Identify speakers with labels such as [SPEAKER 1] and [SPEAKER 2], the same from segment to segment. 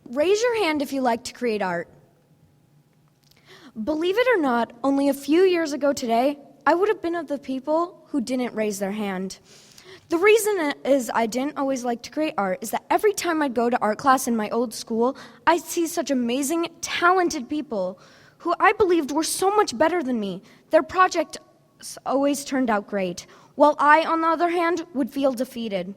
[SPEAKER 1] Raise your hand if you like to create art. Believe it or not, only a few years ago today, I would have been of the people who didn't raise their hand. The reason is I didn't always like to create art is that every time I'd go to art class in my old school, I'd see such amazing, talented people who I believed were so much better than me. Their projects always turned out great, while I, on the other hand, would feel defeated.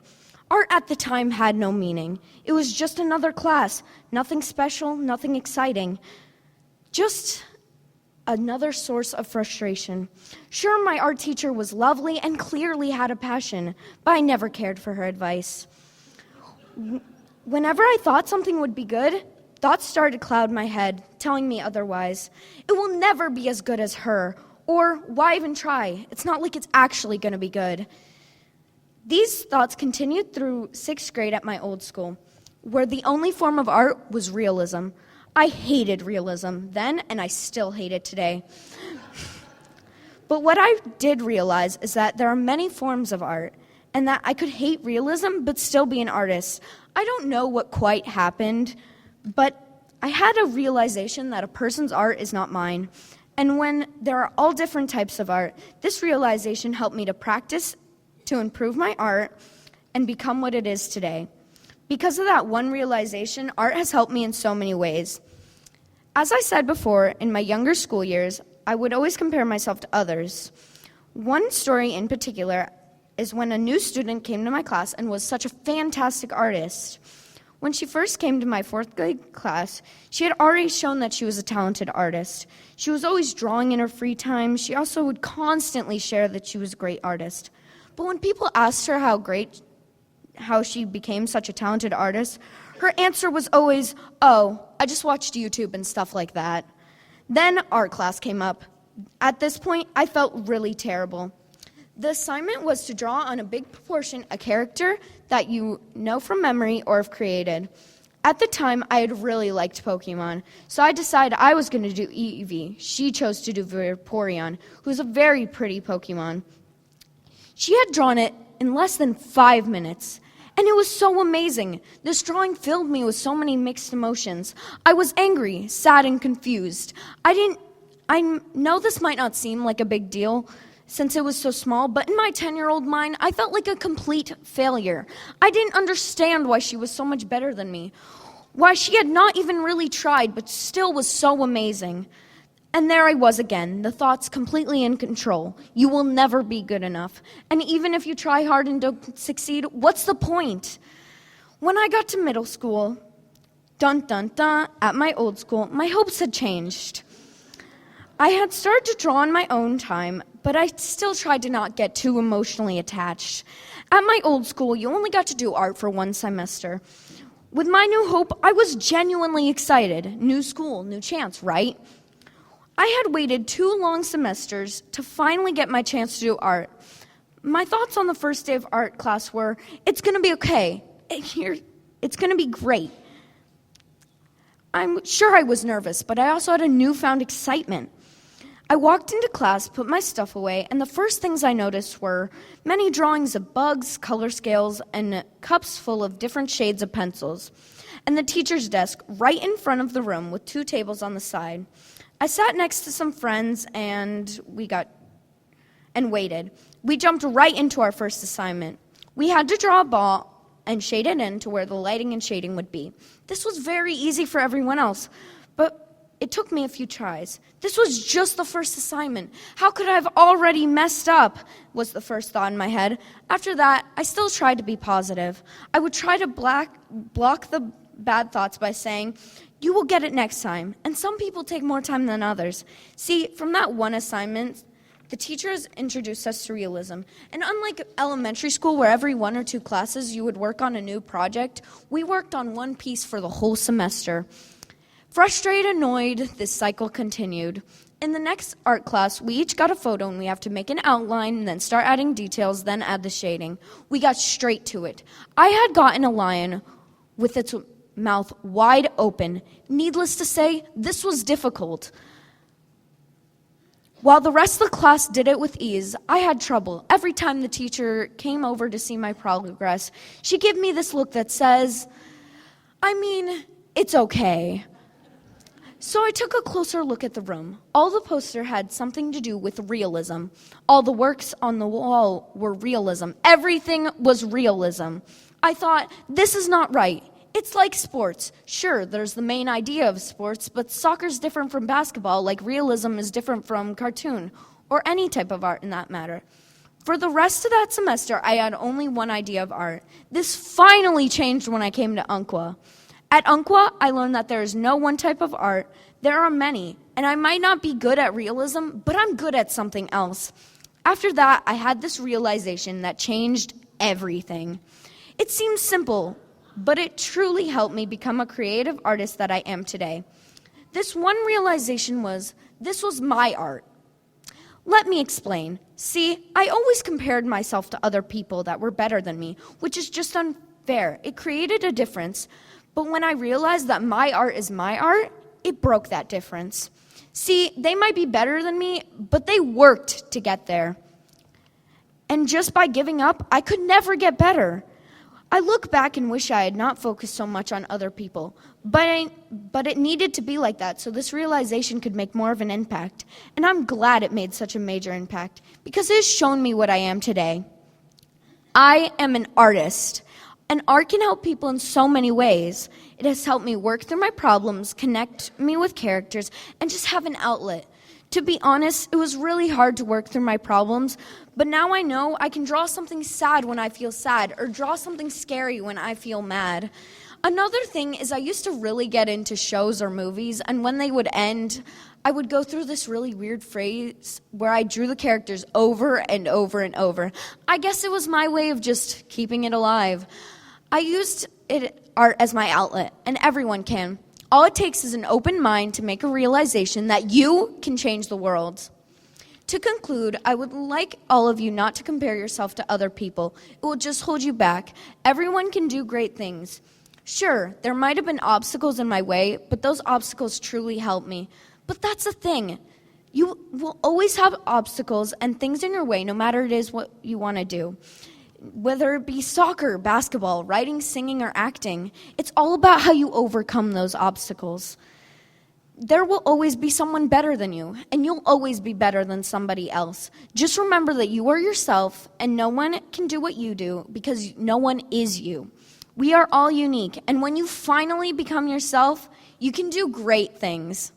[SPEAKER 1] Art at the time had no meaning. It was just another class, nothing special, nothing exciting, just another source of frustration. Sure, my art teacher was lovely and clearly had a passion, but I never cared for her advice. Whenever I thought something would be good, thoughts started to cloud my head, telling me otherwise. It will never be as good as her, or why even try? It's not like it's actually going to be good. These thoughts continued through 6th grade at my old school, where the only form of art was realism. I hated realism then, and I still hate it today. But what I did realize is that there are many forms of art, and that I could hate realism but still be an artist. I don't know what quite happened, but I had a realization that a person's art is not mine. And when there are all different types of art, this realization helped me to practice, to improve my art, and become what it is today. Because of that one realization, art has helped me in so many ways. As I said before, in my younger school years, I would always compare myself to others. One story in particular is when a new student came to my class and was such a fantastic artist. When she first came to my 4th grade class, she had already shown that she was a talented artist. She was always drawing in her free time. She also would constantly share that she was a great artist. But when people asked her how she became such a talented artist, her answer was always, "Oh, I just watched YouTube and stuff like that." Then art class came up. At this point, I felt really terrible. The assignment was to draw on a big proportion a character that you know from memory or have created. At the time, I had really liked Pokemon, so I decided I was going to do Eevee. She chose to do Vaporeon, who's a very pretty Pokemon. She had drawn it in less than 5 minutes, and it was so amazing. This drawing filled me with so many mixed emotions. I was angry, sad, and confused. I know this might not seem like a big deal since it was so small, but in my 10-year-old mind, I felt like a complete failure. I didn't understand why she was so much better than me, why she had not even really tried, but still was so amazing. And there I was again, the thoughts completely in control. You will never be good enough. And even if you try hard and don't succeed, what's the point? When I got to middle school, dun dun dun, at my old school, my hopes had changed. I had started to draw in my own time, but I still tried to not get too emotionally attached. At my old school, you only got to do art for 1 semester. With my new hope, I was genuinely excited. New school, new chance, right? I had waited 2 long semesters to finally get my chance to do art. My thoughts on the first day of art class were, it's going to be okay. It's going to be great. I'm sure I was nervous, but I also had a newfound excitement. I walked into class, put my stuff away, and the first things I noticed were many drawings of bugs, color scales, and cups full of different shades of pencils, and the teacher's desk right in front of the room with 2 tables on the side. I sat next to some friends and waited. We jumped right into our first assignment. We had to draw a ball and shade it in to where the lighting and shading would be. This was very easy for everyone else, but it took me a few tries. This was just the first assignment. How could I have already messed up, was the first thought in my head. After that, I still tried to be positive. I would try to block the bad thoughts by saying, you will get it next time, and some people take more time than others. See, from that one assignment, the teachers introduced us to realism. And unlike elementary school, where every 1 or 2 classes you would work on a new project, we worked on one piece for the whole semester. Frustrated, annoyed, this cycle continued. In the next art class, we each got a photo and we have to make an outline and then start adding details, then add the shading. We got straight to it. I had gotten a lion with its mouth wide open. Needless to say, this was difficult. While the rest of the class did it with ease, I had trouble. Every time the teacher came over to see my progress, she gave me this look that says, It's okay. So I took a closer look at the room. All the posters had something to do with realism. All the works on the wall were realism. Everything was realism. I thought, this is not right. It's like sports. Sure, there's the main idea of sports, but soccer's different from basketball, like realism is different from cartoon, or any type of art in that matter. For the rest of that semester, I had only one idea of art. This finally changed when I came to Umpqua. At Umpqua, I learned that there is no one type of art. There are many, and I might not be good at realism, but I'm good at something else. After that, I had this realization that changed everything. It seems simple, but it truly helped me become a creative artist that I am today. This one realization was, this was my art. Let me explain. See, I always compared myself to other people that were better than me, which is just unfair. It created a difference. But when I realized that my art is my art, it broke that difference. See, they might be better than me, but they worked to get there. And just by giving up, I could never get better. I look back and wish I had not focused so much on other people, but it needed to be like that so this realization could make more of an impact. And I'm glad it made such a major impact because it has shown me what I am today. I am an artist. And art can help people in so many ways. It has helped me work through my problems, connect me with characters, and just have an outlet. To be honest, it was really hard to work through my problems, but now I know I can draw something sad when I feel sad, or draw something scary when I feel mad. Another thing is I used to really get into shows or movies, and when they would end, I would go through this really weird phase where I drew the characters over and over and over. I guess it was my way of just keeping it alive. I used art as my outlet, and everyone can. All it takes is an open mind to make a realization that you can change the world. To conclude, I would like all of you not to compare yourself to other people. It will just hold you back. Everyone can do great things. Sure, there might have been obstacles in my way, but those obstacles truly helped me. But that's the thing. You will always have obstacles and things in your way, no matter it is what you want to do. Whether it be soccer, basketball, writing, singing, or acting, it's all about how you overcome those obstacles. There will always be someone better than you, and you'll always be better than somebody else. Just remember that you are yourself, and no one can do what you do because no one is you. We are all unique, and when you finally become yourself, you can do great things.